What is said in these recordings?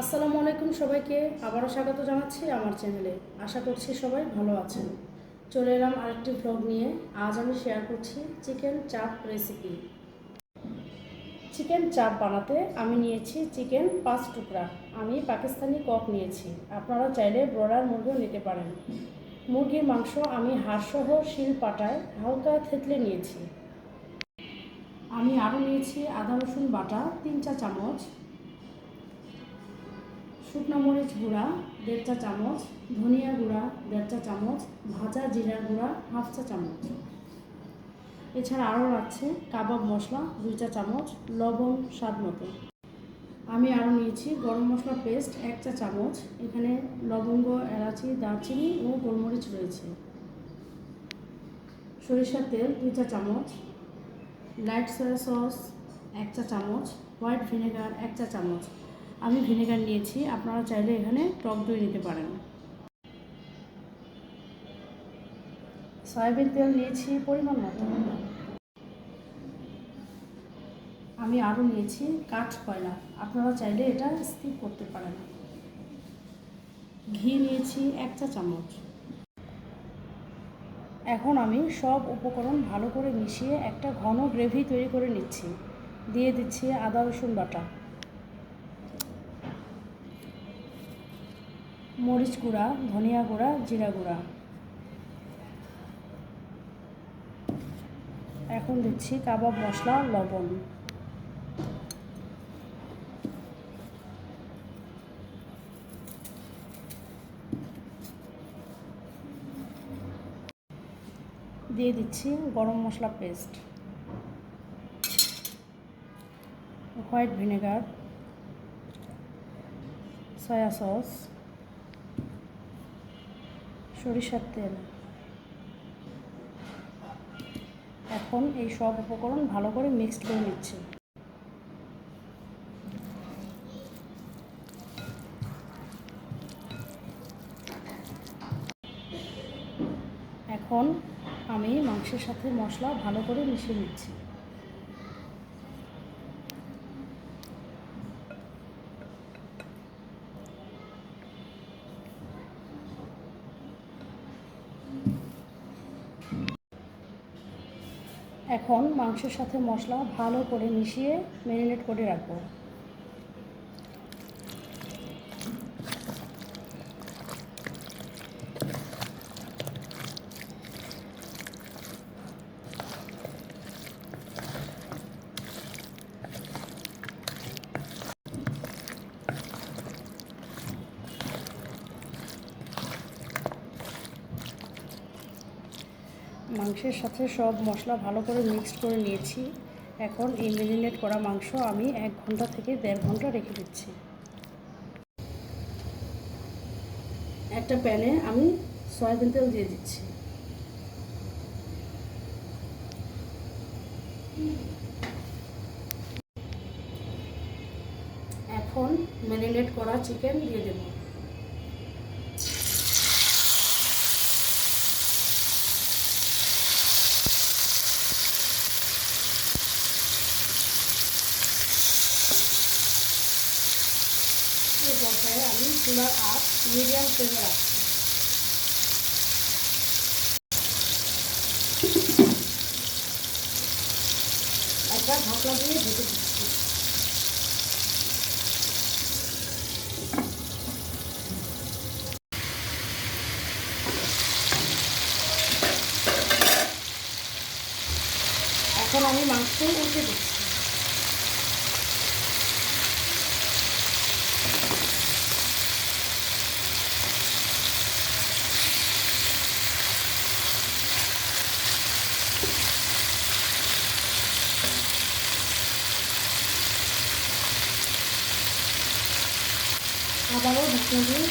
আসসালামু আলাইকুম সবাইকে আবারও স্বাগত জানাচ্ছি আমার চ্যানেলে। আশা করছি সবাই ভালো আছেন। চলে এলাম আরেকটি ভ্লগ নিয়ে। আজ আমি শেয়ার করছি চিকেন চাপ রেসিপি। চিকেন চাপ বানাতে আমি নিয়েছি চিকেন 5 টুকরা। আমি পাকিস্তানি কক নিয়েছি, আপনারা চাইলে ব্রয়লার মুরগিও নিতে পারেন। মুরগির মাংস আমি হাড়সহ শিল পাটায় হালকা থেতলে নিয়েছি। আমি আরও নিয়েছি আদা রসুন বাটা 3 চা চামচ, শুকনো মরিচ গুঁড়া 1.5 চা চামচ, ধনিয়া গুঁড়া 1.5 চা চামচ, ভাজা জিরার গুঁড়া 1/2 চা চামচ। এছাড়া আরও আছে কাবাব মশলা 2 চা চামচ, লবণ স্বাদ মতো। আমি আরও নিয়েছি গরম মশলা পেস্ট 1 চা চামচ। এখানে লবঙ্গ, এলাচি, দারচিনি ও গোলমরিচ রয়েছে। সরিষার তেল 2 চা চামচ, লাইট সয়া সস 1 চা চামচ, হোয়াইট ভিনেগার 1 চা চামচ। আমি ভিনেগার নিয়েছি, আপনারা চাইলে এখানে টক দই নিতে পারেন। সয়াবিন তেল নিয়েছি পরিমাণ মতো। আমি আরও নিয়েছি কাঠ কয়লা, আপনারা চাইলে এটা স্কিপ করতে পারেন। ঘি নিয়েছি 1 চা চামচ। এখন আমি সব উপকরণ ভালো করে মিশিয়ে একটা ঘন গ্রেভি তৈরি করে নিচ্ছি। দিয়ে দিচ্ছি আদা রসুন বাটা, মরিচ গুঁড়া, ধনিয়া গুঁড়া, জিরা গুঁড়া। এখন দিচ্ছি কাবাব মশলা, লবণ। দিয়ে দিচ্ছি গরম মশলা paste, white vinegar, soya sauce, সরিষার তেল। এখন এই সব উপকরণ ভালো করে মিক্সড করে নিচ্ছি। এখন আমি মাংসের সাথে মশলা ভালো করে মিশিয়ে নিচ্ছি। এখন মাংসের সাথে মশলা ভালো করে মিশিয়ে ম্যারিনেট করে রাখবো। মাংসের সাথে সব মশলা ভালো করে মিক্সড করে নিয়েছি। এখন এই ম্যারিনেট করা মাংস আমি 1 ঘন্টা থেকে 1.5 ঘন্টা রেখে দিচ্ছি। একটা প্যানে আমি সয়াবিন তেল দিয়ে দিচ্ছি। এখন ম্যারিনেট করা চিকেন দিয়ে দেব। এই পর্যায়ে আমি চুলার আঁচ মিডিয়াম ফ্লেমে রাখছি। একটা ঢাকনা দিয়ে ঢেকে দিচ্ছি। এখন আমি মাংস উল্টে দিচ্ছি। আবারও ঢাকনা দিয়ে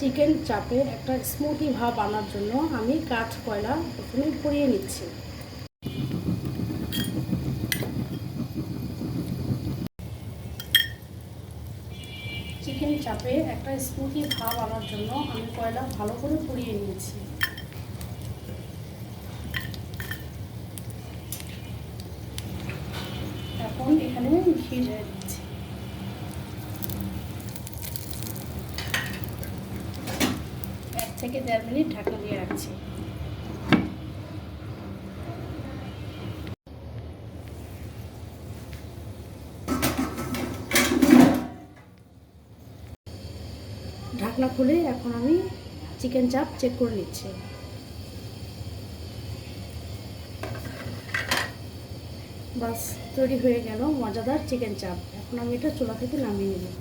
চিকেন চাপের একটা স্মোকি ভাব আনার জন্য আমি কাঠ কয়লা প্রথমে পুড়িয়ে নিচ্ছি। চিকেন চাপে একটা স্মোকি ভাব আনার জন্য আমি কয়লা ভালো করে পুড়িয়ে নিয়েছি। এখন এখানে ঘি ঢেলে দিচ্ছি। এক থেকে 1.5 মিনিট ঢাকনা দিয়ে রাখছি। ঢাকনা খুলে এখন আমি চিকেন চাপ চেক করে নিচ্ছি। বাস তৈরি হয়ে গেল মজাদার চিকেন চাপ। এখন আমি এটা চুলা থেকে নামিয়ে নেব।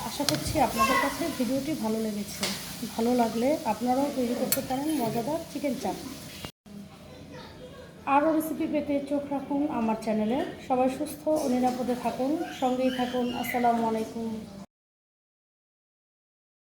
আশা করছি আপনাদের কাছে ভিডিওটি ভালো লেগেছে। ভালো লাগলে আপনারাও তৈরি করতে পারেন মজাদার চিকেন চাপ। আরও রেসিপি পেতে চোখ রাখুন আমার চ্যানেলে। সবাই সুস্থ ও নিরাপদে থাকুন, সঙ্গেই থাকুন। আসসালামু আলাইকুম।